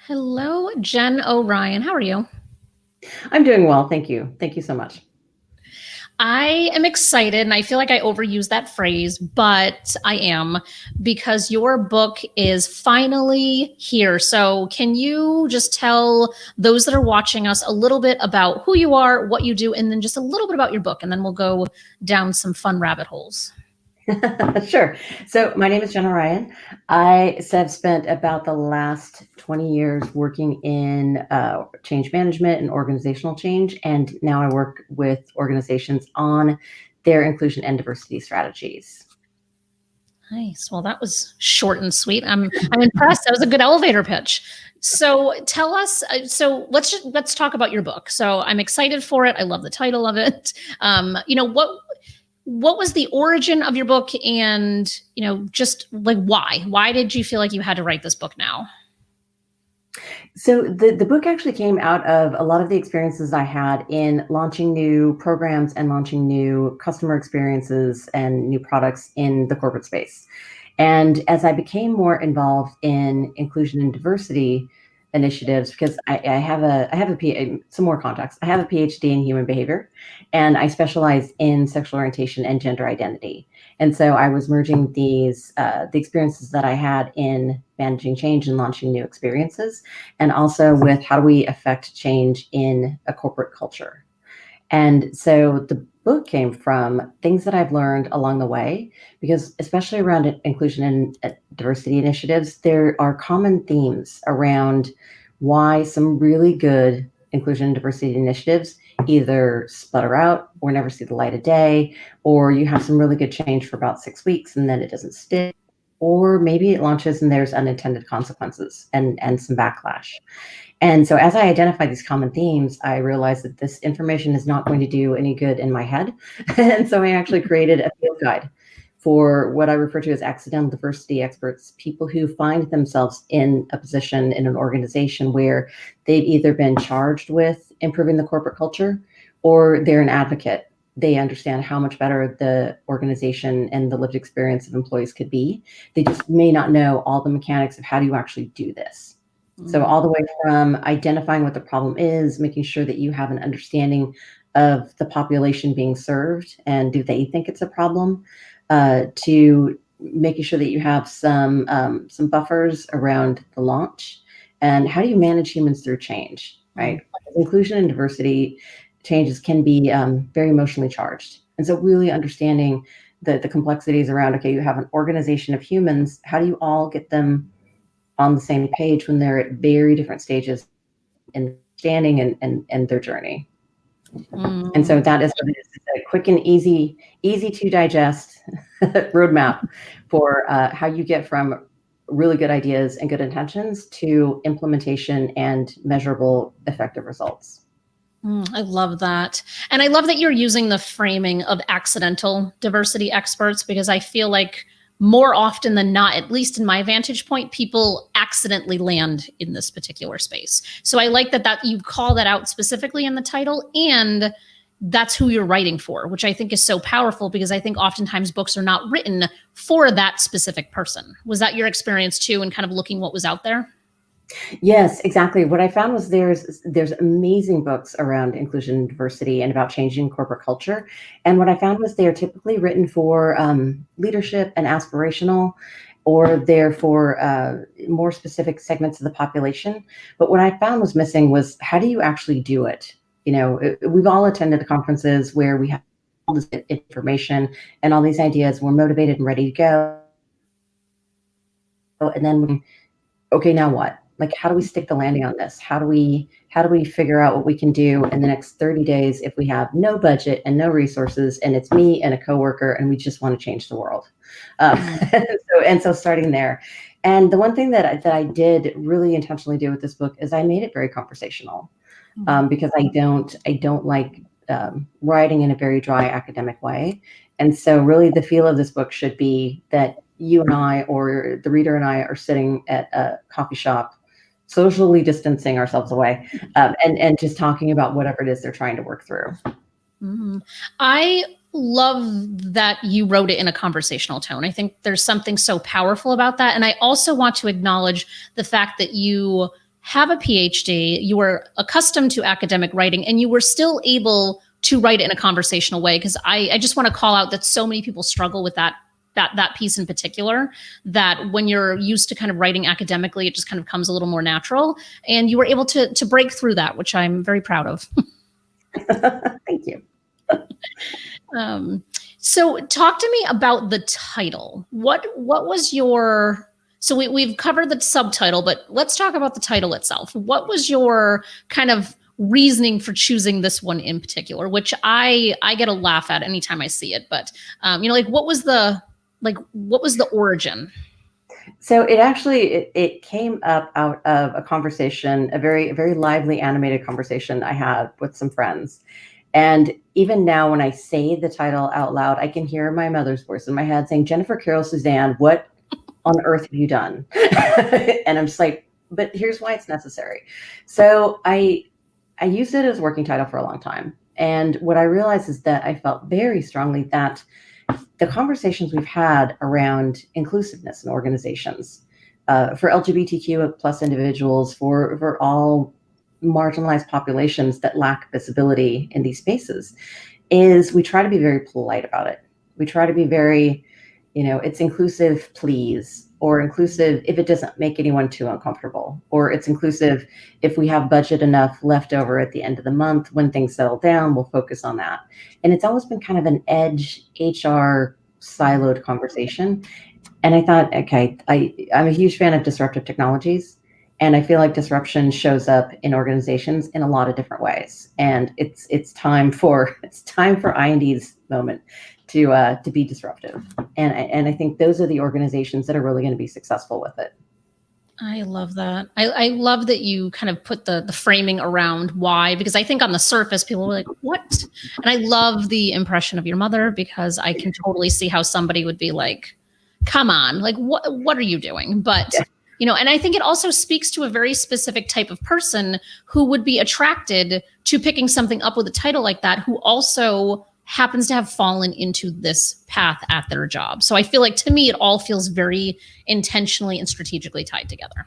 Hello, Jen O'Ryan. How are you? I'm doing well. Thank you. Thank you so much. I am excited, and I feel like I overuse that phrase, but I am because your book is finally here. So, can you just tell those that are watching us a little bit about who you are, what you do, and then just a little bit about your book, and then we'll go down some fun rabbit holes? Sure. So my name is Jenna Ryan. I have spent about the last 20 years working in change management and organizational change, and now I work with organizations on their inclusion and diversity strategies. Nice. Well, that was short and sweet. I'm impressed. That was a good elevator pitch. So tell us. Let's talk about your book. So I'm excited for it. I love the title of it. What was the origin of your book, and just like why did you feel like you had to write this book now? So the book actually came out of a lot of the experiences I had in launching new programs and launching new customer experiences and new products in the corporate space. And as I became more involved in inclusion and diversity initiatives, because some more context. I have a PhD in human behavior, and I specialize in sexual orientation and gender identity. And so I was merging the experiences that I had in managing change and launching new experiences, and also with how do we affect change in a corporate culture. And so the book came from things that I've learned along the way, because especially around inclusion and diversity initiatives, there are common themes around why some really good inclusion and diversity initiatives either sputter out or never see the light of day, or you have some really good change for about 6 weeks and then it doesn't stick, or maybe it launches and there's unintended consequences and some backlash. And so as I identified these common themes, I realized that this information is not going to do any good in my head. And so I actually created a field guide for what I refer to as accidental diversity experts, people who find themselves in a position in an organization where they've either been charged with improving the corporate culture or they're an advocate. They understand how much better the organization and the lived experience of employees could be. They just may not know all the mechanics of how do you actually do this. So all the way from identifying what the problem is, making sure that you have an understanding of the population being served and do they think it's a problem, to making sure that you have some buffers around the launch, and how do you manage humans through change, right? Inclusion and diversity changes can be very emotionally charged. And so really understanding the complexities around, okay, you have an organization of humans, how do you all get them on the same page when they're at very different stages in standing and their journey. And so that is what it is. It's a quick and easy to digest roadmap for how you get from really good ideas and good intentions to implementation and measurable effective results. I love that. And I love that you're using the framing of accidental diversity experts, because I feel like more often than not, at least in my vantage point, people accidentally land in this particular space. So I like that you call that out specifically in the title, and that's who you're writing for, which I think is so powerful, because I think oftentimes books are not written for that specific person. Was that your experience too, and kind of looking what was out there? Yes, exactly. What I found was there's amazing books around inclusion and diversity and about changing corporate culture. And what I found was they are typically written for leadership and aspirational, or they're for more specific segments of the population. But what I found was missing was, how do you actually do it? We've all attended conferences where we have all this information and all these ideas. We're motivated and ready to go. And then, okay, now what? Like, how do we stick the landing on this? How do we figure out what we can do in the next 30 days if we have no budget and no resources, and it's me and a coworker and we just want to change the world? So starting there. And the one thing that I did really intentionally do with this book is I made it very conversational, because I don't like writing in a very dry academic way. And so really the feel of this book should be that you and I, or the reader and I, are sitting at a coffee shop, socially distancing ourselves away, and just talking about whatever it is they're trying to work through. I love that you wrote it in a conversational tone. I think there's something so powerful about that. And I also want to acknowledge the fact that you have a PhD, you were accustomed to academic writing, and you were still able to write it in a conversational way. Because I just want to call out that so many people struggle with that piece in particular, that when you're used to kind of writing academically, it just kind of comes a little more natural. And you were able to break through that, which I'm very proud of. Thank you. So talk to me about the title. What was your, so we've covered the subtitle, but let's talk about the title itself. What was your kind of reasoning for choosing this one in particular, which I get a laugh at anytime I see it, but like what was the origin? So it came up out of a conversation, a very lively animated conversation I had with some friends. And even now, when I say the title out loud, I can hear my mother's voice in my head saying, "Jennifer Carroll Suzanne, what on earth have you done?" And I'm just like, but here's why it's necessary. So I used it as a working title for a long time. And what I realized is that I felt very strongly that the conversations we've had around inclusiveness in organizations, for LGBTQ plus individuals, for all marginalized populations that lack visibility in these spaces, is we try to be very polite about it. We try to be very, it's inclusive, please, or inclusive if it doesn't make anyone too uncomfortable, or it's inclusive if we have budget enough left over at the end of the month. When things settle down, we'll focus on that. And it's always been kind of an edge HR siloed conversation. And I thought, okay, I'm a huge fan of disruptive technologies. And I feel like disruption shows up in organizations in a lot of different ways. And it's time for I&D's moment to be disruptive. And I think those are the organizations that are really going to be successful with it. I love that. I love that you kind of put the framing around why, because I think on the surface, people were like, what? And I love the impression of your mother, because I can totally see how somebody would be like, come on, like, what are you doing? But, and I think it also speaks to a very specific type of person who would be attracted to picking something up with a title like that, who also happens to have fallen into this path at their job. So I feel like, to me, it all feels very intentionally and strategically tied together.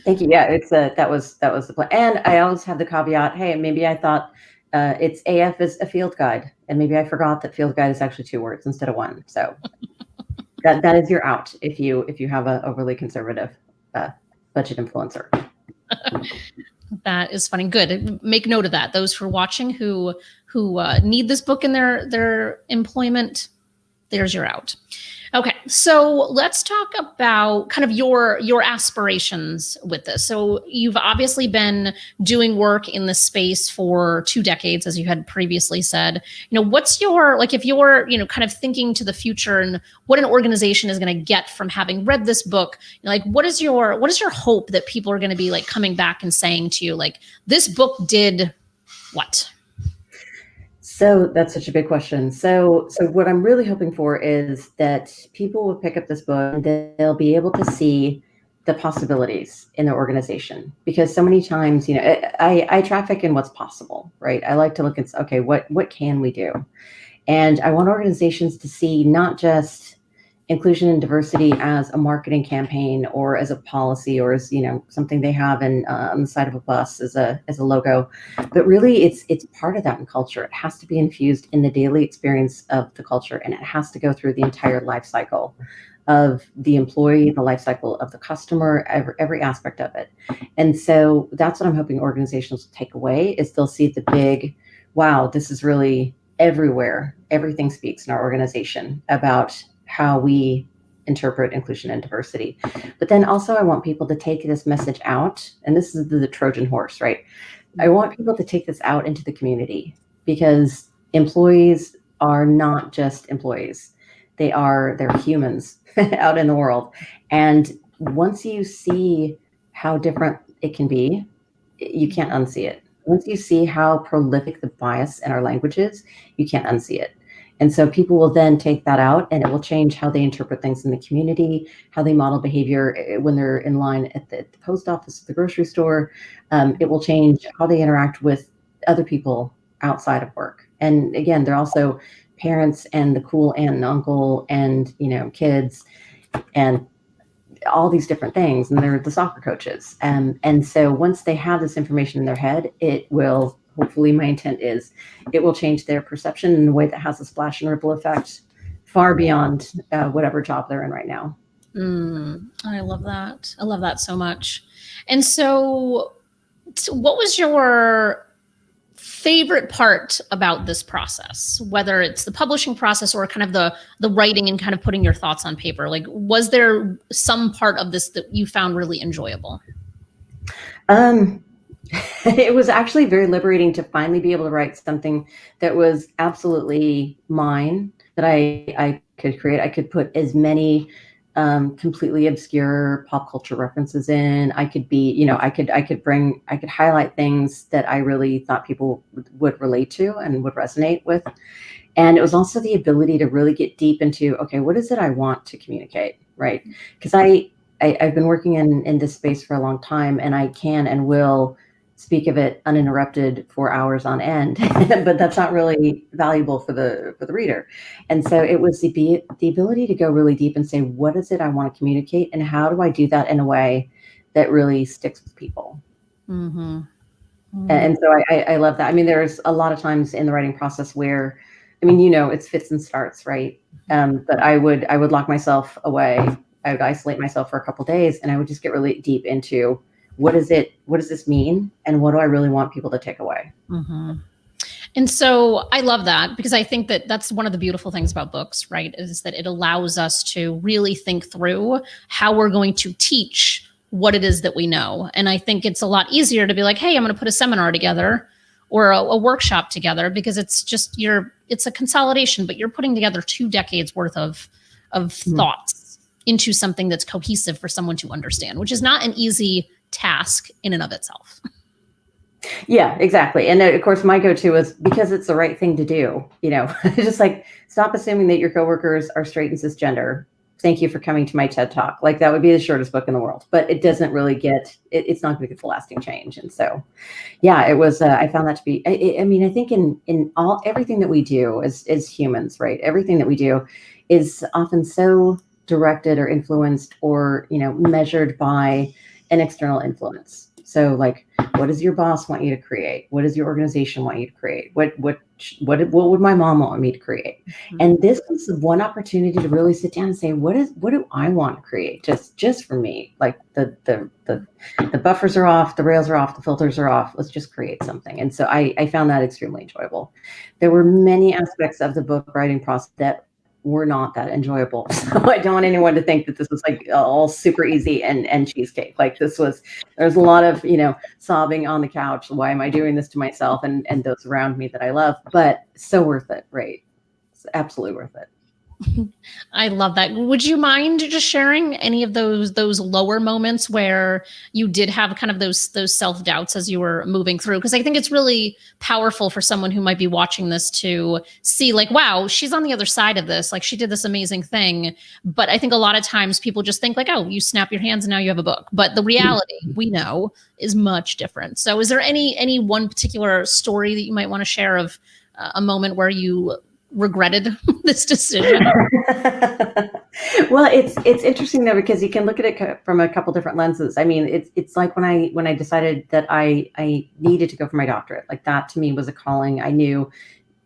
Thank you. Yeah, that was the plan. And I always have the caveat, hey, maybe I thought it's AF is a field guide, and maybe I forgot that field guide is actually 2 words instead of 1. So that is your out if you have a overly conservative budget influencer. That is funny. Good. Make note of that. Those who are watching who need this book in their employment, there's your out. Okay, so let's talk about kind of your aspirations with this. So you've obviously been doing work in this space for 2 decades, as you had previously said. What's your, like, if you're, kind of thinking to the future and what an organization is going to get from having read this book, like, what is your hope that people are going to be like coming back and saying to you, like, this book did what? So that's such a big question. So what I'm really hoping for is that people will pick up this book and they'll be able to see the possibilities in their organization. Because so many times, I traffic in what's possible, right? I like to look at, okay, what can we do? And I want organizations to see not just inclusion and diversity as a marketing campaign or as a policy or as something they have on the side of a bus as a logo, but really it's part of that in culture. It has to be infused in the daily experience of the culture, and it has to go through the entire life cycle of the employee, the life cycle of the customer, every aspect of it. And so that's what I'm hoping organizations will take away, is they'll see the big, wow, this is really everywhere. Everything speaks in our organization about how we interpret inclusion and diversity. But then also I want people to take this message out, and this is the Trojan horse, right? I want people to take this out into the community, because employees are not just employees. They're humans out in the world. And once you see how different it can be, you can't unsee it. Once you see how prolific the bias in our language is, you can't unsee it. And so people will then take that out, and it will change how they interpret things in the community, how they model behavior when they're in line at the post office, the grocery store. It will change how they interact with other people outside of work. And again, they're also parents and the cool aunt and uncle and, kids. And all these different things, and they're the soccer coaches. And so once they have this information in their head, it will, hopefully my intent is, it will change their perception in a way that has a splash and ripple effect far beyond whatever job they're in right now. I love that. I love that so much. And so what was your favorite part about this process, whether it's the publishing process or kind of the writing and kind of putting your thoughts on paper? Like, was there some part of this that you found really enjoyable? It was actually very liberating to finally be able to write something that was absolutely mine, that I could create. I could put as many completely obscure pop culture references in. I could be, I could highlight things that I really thought people would relate to and would resonate with. And it was also the ability to really get deep into, okay, what is it I want to communicate, right? Because I've been working in this space for a long time, and I can and will speak of it uninterrupted for hours on end, but that's not really valuable for the reader. And so it was the ability to go really deep and say, what is it I want to communicate, and how do I do that in a way that really sticks with people? Mm-hmm. Mm-hmm. And so I love that. I mean, there's a lot of times in the writing process where, I mean, it's fits and starts, right? But I would lock myself away. I would isolate myself for a couple of days, and I would just get really deep into, what does this mean? And what do I really want people to take away? Mm-hmm. And so I love that, because I think that that's one of the beautiful things about books, right? Is that it allows us to really think through how we're going to teach what it is that we know. And I think it's a lot easier to be like, hey, I'm going to put a seminar together or a workshop together, because it's just it's a consolidation, but you're putting together 2 decades worth of thoughts into something that's cohesive for someone to understand, which is not an easy task in and of itself. Yeah, exactly. And of course, my go-to is, because it's the right thing to do. Just like, stop assuming that your coworkers are straight and cisgender. Thank you for coming to my TED Talk. Like, that would be the shortest book in the world, but it doesn't really it's not going to get the lasting change. And so, yeah, it was, I found that to be, I mean, I think in everything that we do as humans, right? Everything that we do is often so directed or influenced or, measured by an external influence. So, like, what does your boss want you to create? What does your organization want you to create? What would my mom want me to create? Mm-hmm. And this was one opportunity to really sit down and say, what do I want to create? Just for me. Like, the buffers are off, the rails are off, the filters are off. Let's just create something. And so I found that extremely enjoyable. There were many aspects of the book writing process that were not that enjoyable. So I don't want anyone to think that this was like all super easy and cheesecake. Like, there's a lot of, sobbing on the couch. Why am I doing this to myself and those around me that I love? But so worth it, right? It's absolutely worth it. I love that. Would you mind just sharing any of those lower moments where you did have kind of those self-doubts as you were moving through? Because I think it's really powerful for someone who might be watching this to see, like, wow, she's on the other side of this. Like, she did this amazing thing. But I think a lot of times people just think like, oh, you snap your hands and now you have a book. But the reality, we know, is much different. So is there any one particular story that you might want to share of a moment where you regretted this decision? Well, it's interesting though, because you can look at it from a couple different lenses. I mean, it's like when I decided that I needed to go for my doctorate, like, that to me was a calling. I knew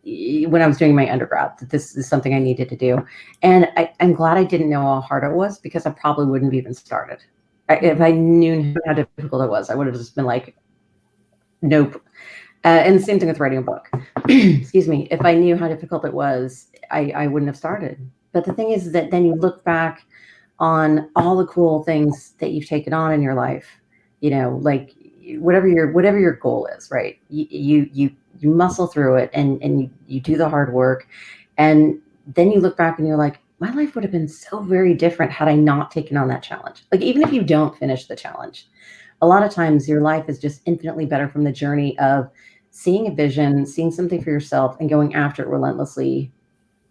when I was doing my undergrad that this is something I needed to do. And I'm glad I didn't know how hard it was, because I probably wouldn't have even started. If I knew how difficult it was, I would have just been like, nope. And the same thing with writing a book. Excuse me. If I knew how difficult it was, I wouldn't have started. But the thing is that then you look back on all the cool things that you've taken on in your life, like, whatever your goal is, right? You muscle through it, and you do the hard work. And then you look back and you're like, my life would have been so very different had I not taken on that challenge. Like, even if you don't finish the challenge, a lot of times your life is just infinitely better from the journey of seeing a vision, seeing something for yourself, and going after it relentlessly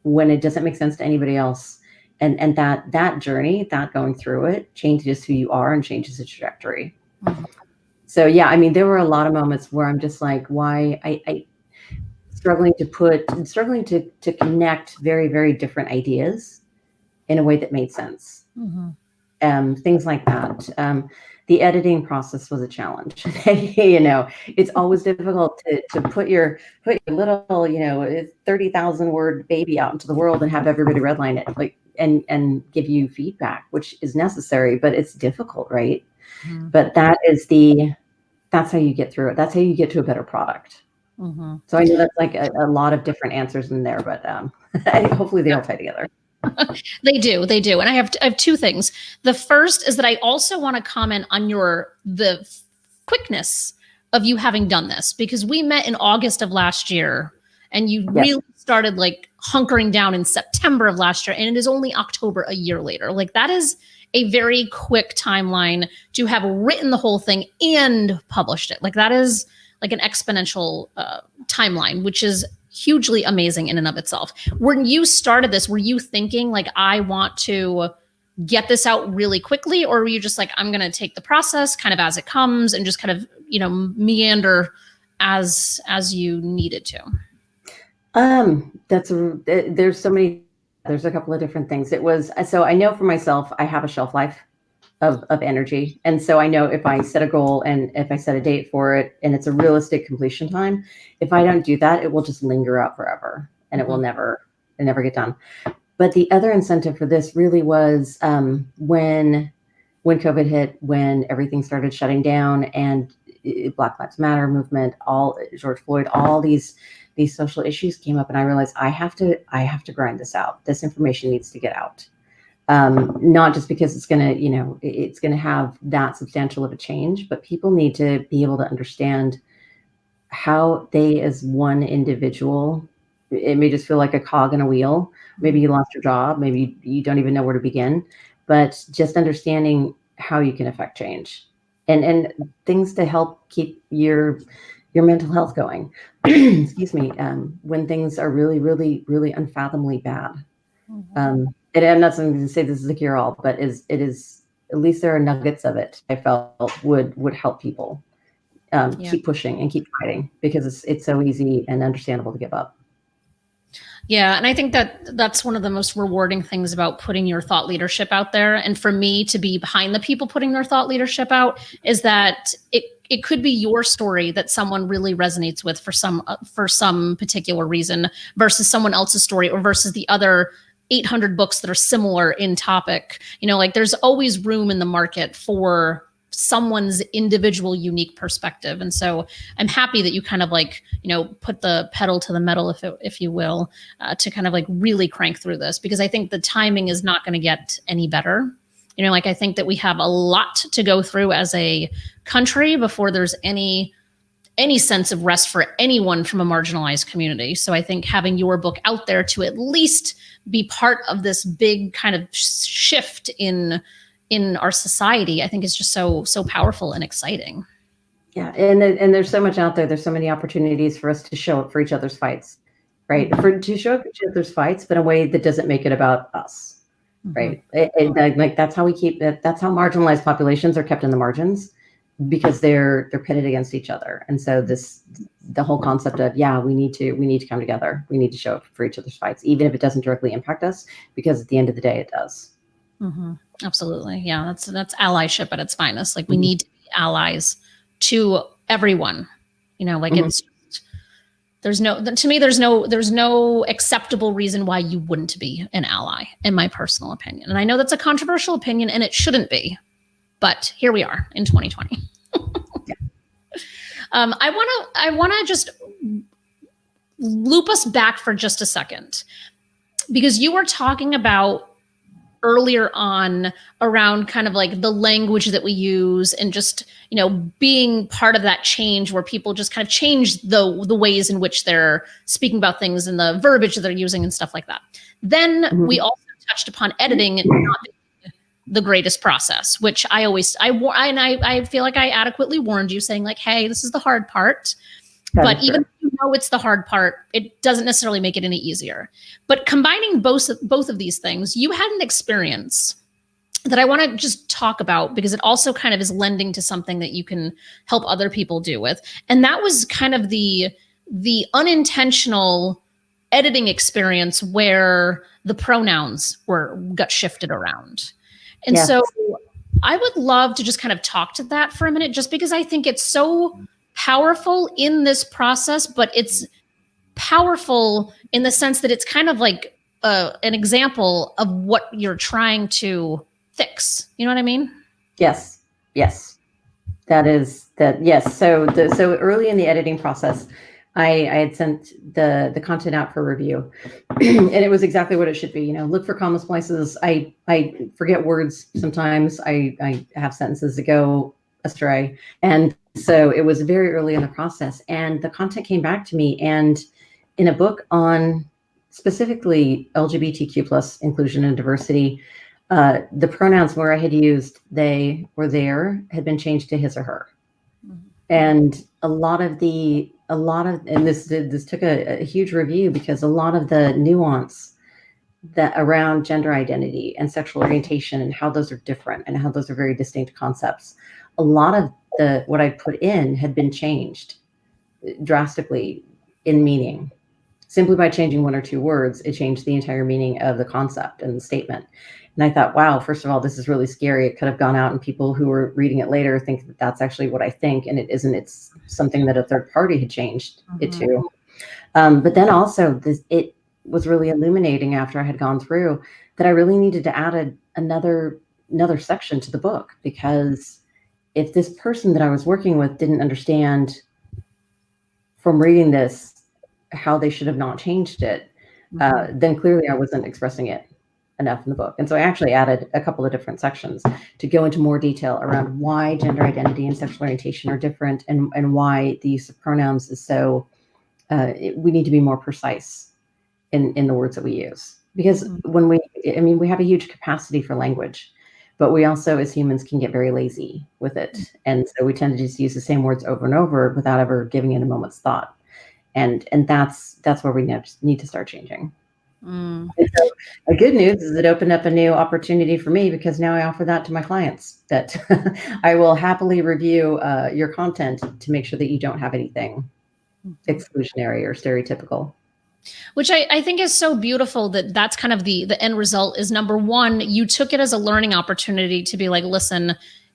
when it doesn't make sense to anybody else. And that journey, that going through it, changes who you are and changes the trajectory. Mm-hmm. So yeah, I mean, there were a lot of moments where I'm just like, why I struggling to connect very, very different ideas in a way that made sense. Mm-hmm. things like that. The editing process was a challenge. You know, it's always difficult to put your little, you know, 30,000 word baby out into the world and have everybody redline it, like, and give you feedback, which is necessary, but it's difficult, right? Mhm. But that's how you get through it. That's how you get to a better product. Mhm. So I know that's like a lot of different answers in there, but hopefully they all tie together. They do. And I have two things. The first is that I also want to comment on the quickness of you having done this, because we met in August of last year and you Yes. really started like hunkering down in September of last year, and it is only October a year later. Like, that is a very quick timeline to have written the whole thing and published it. Like, that is like an exponential timeline, which is hugely amazing in and of itself. When you started this, were you thinking like, I want to get this out really quickly, or were you just like, I'm going to take the process kind of as it comes and just kind of, you know, meander as you needed to? There's so many, there's a couple of different things. It was, so I know for myself, I have a shelf life of energy. And so I know if I set a goal and if I set a date for it and it's a realistic completion time, if I don't do that, it will just linger out forever and it will never get done. But the other incentive for this really was when COVID hit, when everything started shutting down, and Black Lives Matter movement, all George Floyd, all these social issues came up, and I realized I have to grind this out. This information needs to get out. Not just because it's going to, you know, it's going to have that substantial of a change, but people need to be able to understand how they, as one individual, it may just feel like a cog in a wheel. Maybe you lost your job. Maybe you don't even know where to begin, but just understanding how you can affect change and things to help keep your mental health going. Excuse me. When things are really, really, really unfathomably bad. And I'm not saying to say this is a cure all, but it is, at least there are nuggets of it I felt would help people keep pushing and keep fighting, because it's so easy and understandable to give up. Yeah, and I think that that's one of the most rewarding things about putting your thought leadership out there. And for me to be behind the people putting their thought leadership out is that it could be your story that someone really resonates with for some particular reason versus someone else's story, or versus the other 800 books that are similar in topic. You know, like, there's always room in the market for someone's individual unique perspective. And so I'm happy that you kind of like, you know, put the pedal to the metal, if you will, to kind of like really crank through this, because I think the timing is not going to get any better. You know, like, I think that we have a lot to go through as a country before there's any sense of rest for anyone from a marginalized community. So I think having your book out there to at least be part of this big kind of shift in our society, I think is just so powerful and exciting. Yeah, and there's so much out there. There's so many opportunities for us to show up for each other's fights, right? To show up for each other's fights, but in a way that doesn't make it about us, right? Like that's how that's how marginalized populations are kept in the margins, because they're pitted against each other. And so the whole concept of, we need to come together. We need to show up for each other's fights, even if it doesn't directly impact us, because at the end of the day, it does. Absolutely. Yeah. That's allyship at its finest. Like, we need to be allies to everyone, you know, like it's, to me, there's no acceptable reason why you wouldn't be an ally, in my personal opinion. And I know that's a controversial opinion and it shouldn't be, but here we are in 2020. I want to just loop us back for just a second, because you were talking about earlier on around kind of like the language that we use, and just, you know, being part of that change where people just kind of change the ways in which they're speaking about things and the verbiage that they're using and stuff like that. Then we also touched upon editing not being the greatest process, which I feel like I adequately warned you, saying like, hey, this is the hard part. But even if you know it's the hard part, it doesn't necessarily make it any easier. But combining both of these things, you had an experience that I want to just talk about, because it also kind of is lending to something that you can help other people do with. And that was kind of the unintentional editing experience where the pronouns got shifted around. And Yes. so I would love to just kind of talk to that for a minute, just because I think it's so powerful in this process, but it's powerful in the sense that it's kind of like an example of what you're trying to fix. You know what I mean? Yes. Yes. That is that. Yes. So early in the editing process, I had sent the content out for review, and it was exactly what it should be. Look for comma splices. I forget words sometimes. I have sentences that go astray, and so it was very early in the process, and the content came back to me, and in a book on specifically LGBTQ plus inclusion and diversity, the pronouns where I had used they or their had been changed to his or her. And and this took a huge review, because a lot of the nuance that around gender identity and sexual orientation and how those are different and how those are very distinct concepts, a lot of what I put in had been changed drastically in meaning. Simply by changing one or two words, it changed the entire meaning of the concept and the statement. And I thought, wow, first of all, this is really scary. It could have gone out and people who were reading it later think that that's actually what I think. And it isn't. It's something that a third party had changed it to. But then also, it was really illuminating after I had gone through that I really needed to add another section to the book, because if this person that I was working with didn't understand from reading this how they should have not changed it, then clearly I wasn't expressing it enough in the book. And so I actually added a couple of different sections to go into more detail around why gender identity and sexual orientation are different, and why the use of pronouns is so, we need to be more precise in the words that we use. Because when we have a huge capacity for language, but we also as humans can get very lazy with it. And so we tend to just use the same words over and over without ever giving it a moment's thought. And that's where we need to start changing. And so the good news is it opened up a new opportunity for me, because now I offer that to my clients, that I will happily review your content to make sure that you don't have anything exclusionary or stereotypical. Which I think is so beautiful, that that's kind of the end result is, number one, you took it as a learning opportunity to be like, listen,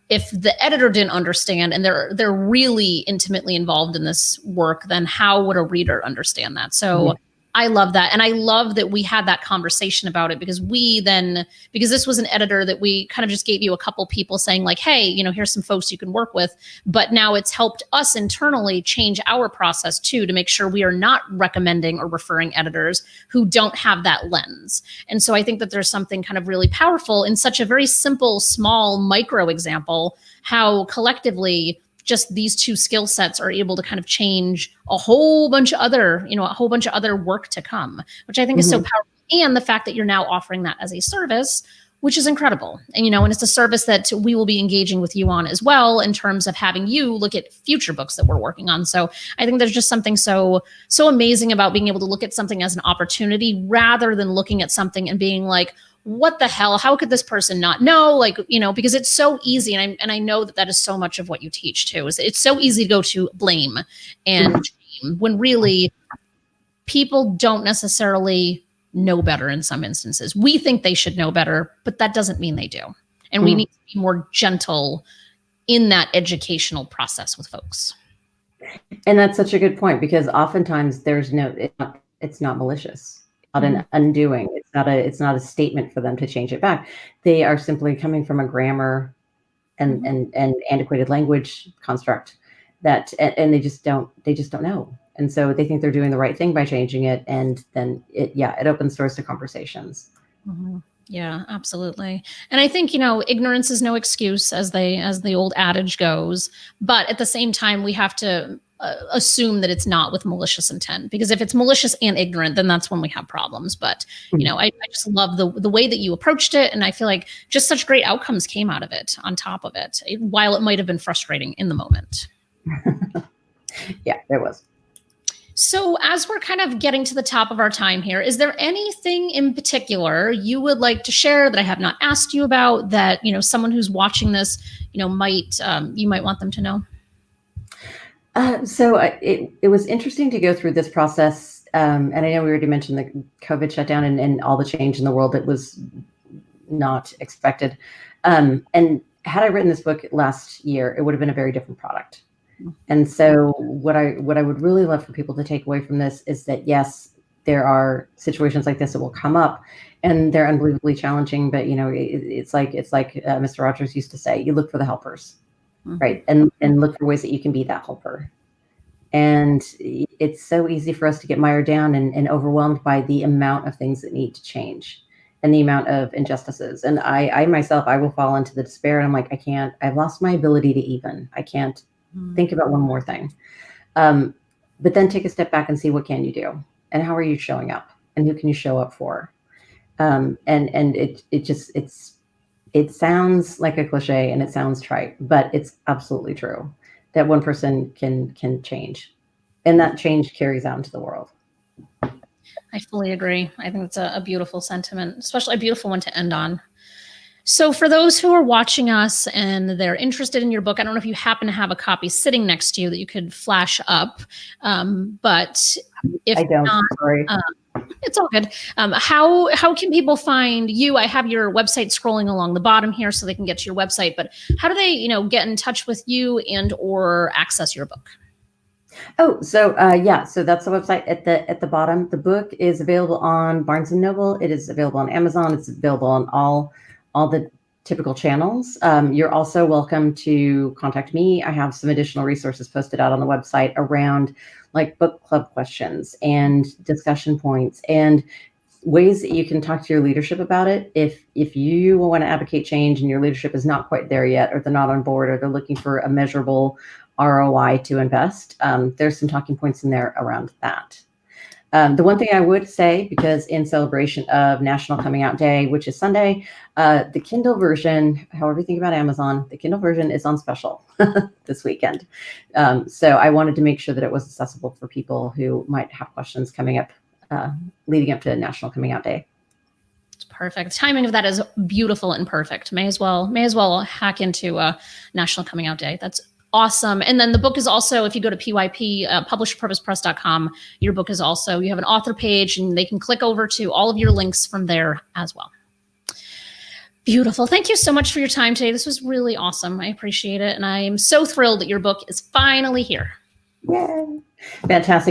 if the editor didn't understand and they're really intimately involved in this work, then how would a reader understand that? So I love that. And I love that we had that conversation about it, because because this was an editor that we kind of just gave you a couple people saying like, hey, here's some folks you can work with. But now it's helped us internally change our process too, to make sure we are not recommending or referring editors who don't have that lens. And so I think that there's something kind of really powerful in such a very simple, small micro example, how collectively just these two skill sets are able to kind of change a whole bunch of other work to come, which I think is so powerful. And the fact that you're now offering that as a service, which is incredible. And, and it's a service that we will be engaging with you on as well, in terms of having you look at future books that we're working on. So I think there's just something so amazing about being able to look at something as an opportunity, rather than looking at something and being like, what the hell? How could this person not know? Because it's so easy. And I know that is so much of what you teach too, is it's so easy to go to blame and shame, when really people don't necessarily know better in some instances. We think they should know better, but that doesn't mean they do. And we need to be more gentle in that educational process with folks. And that's such a good point, because oftentimes it's not malicious. Not an undoing. It's not a statement for them to change it back. They are simply coming from a grammar and antiquated language construct that, and they just don't know. And so they think they're doing the right thing by changing it. And then it opens doors to conversations. Yeah, absolutely. And I think, ignorance is no excuse, as the old adage goes. But at the same time, we have to assume that it's not with malicious intent, because if it's malicious and ignorant, then that's when we have problems. But, I just love the way that you approached it. And I feel like just such great outcomes came out of it on top of it, while it might have been frustrating in the moment. Yeah, there was. So as we're kind of getting to the top of our time here, is there anything in particular you would like to share that I have not asked you about, that, someone who's watching this, you might want them to know? So it was interesting to go through this process. And I know we already mentioned the COVID shutdown and all the change in the world that was not expected. And had I written this book last year, it would have been a very different product. And so what I would really love for people to take away from this is that, yes, there are situations like this that will come up, and they're unbelievably challenging. But it's like Mr. Rogers used to say, you look for the helpers, right? And look for ways that you can be that helper. And it's so easy for us to get mired down and overwhelmed by the amount of things that need to change and the amount of injustices. And I myself, I will fall into the despair, and I'm like, I've lost my ability to even. I can't think about one more thing. But then take a step back and see, what can you do, and how are you showing up, and who can you show up for? And it sounds like a cliche, and it sounds trite, but it's absolutely true that one person can change, and that change carries out into the world. I fully agree. I think it's a beautiful sentiment, especially a beautiful one to end on. So for those who are watching us and they're interested in your book, I don't know if you happen to have a copy sitting next to you that you could flash up. But if I don't, not, sorry. It's all good. How can people find you? I have your website scrolling along the bottom here so they can get to your website, but how do they, get in touch with you and or access your book? Oh, so so that's the website at the bottom. The book is available on Barnes and Noble. It is available on Amazon. It's available on all the typical channels. You're also welcome to contact me. I have some additional resources posted out on the website around like book club questions and discussion points and ways that you can talk to your leadership about it. If you want to advocate change and your leadership is not quite there yet, or they're not on board, or they're looking for a measurable ROI to invest, there's some talking points in there around that. The one thing I would say, because in celebration of National Coming Out Day, which is Sunday, the Kindle version, however you think about Amazon, the Kindle version is on special this weekend. So I wanted to make sure that it was accessible for people who might have questions coming up, leading up to National Coming Out Day. It's perfect. The timing of that is beautiful and perfect. May as well hack into National Coming Out Day. That's awesome. And then the book is also, if you go to PYP, publishyourpurposepress.com, your book is also, you have an author page and they can click over to all of your links from there as well. Beautiful. Thank you so much for your time today. This was really awesome. I appreciate it. And I am so thrilled that your book is finally here. Yay. Fantastic.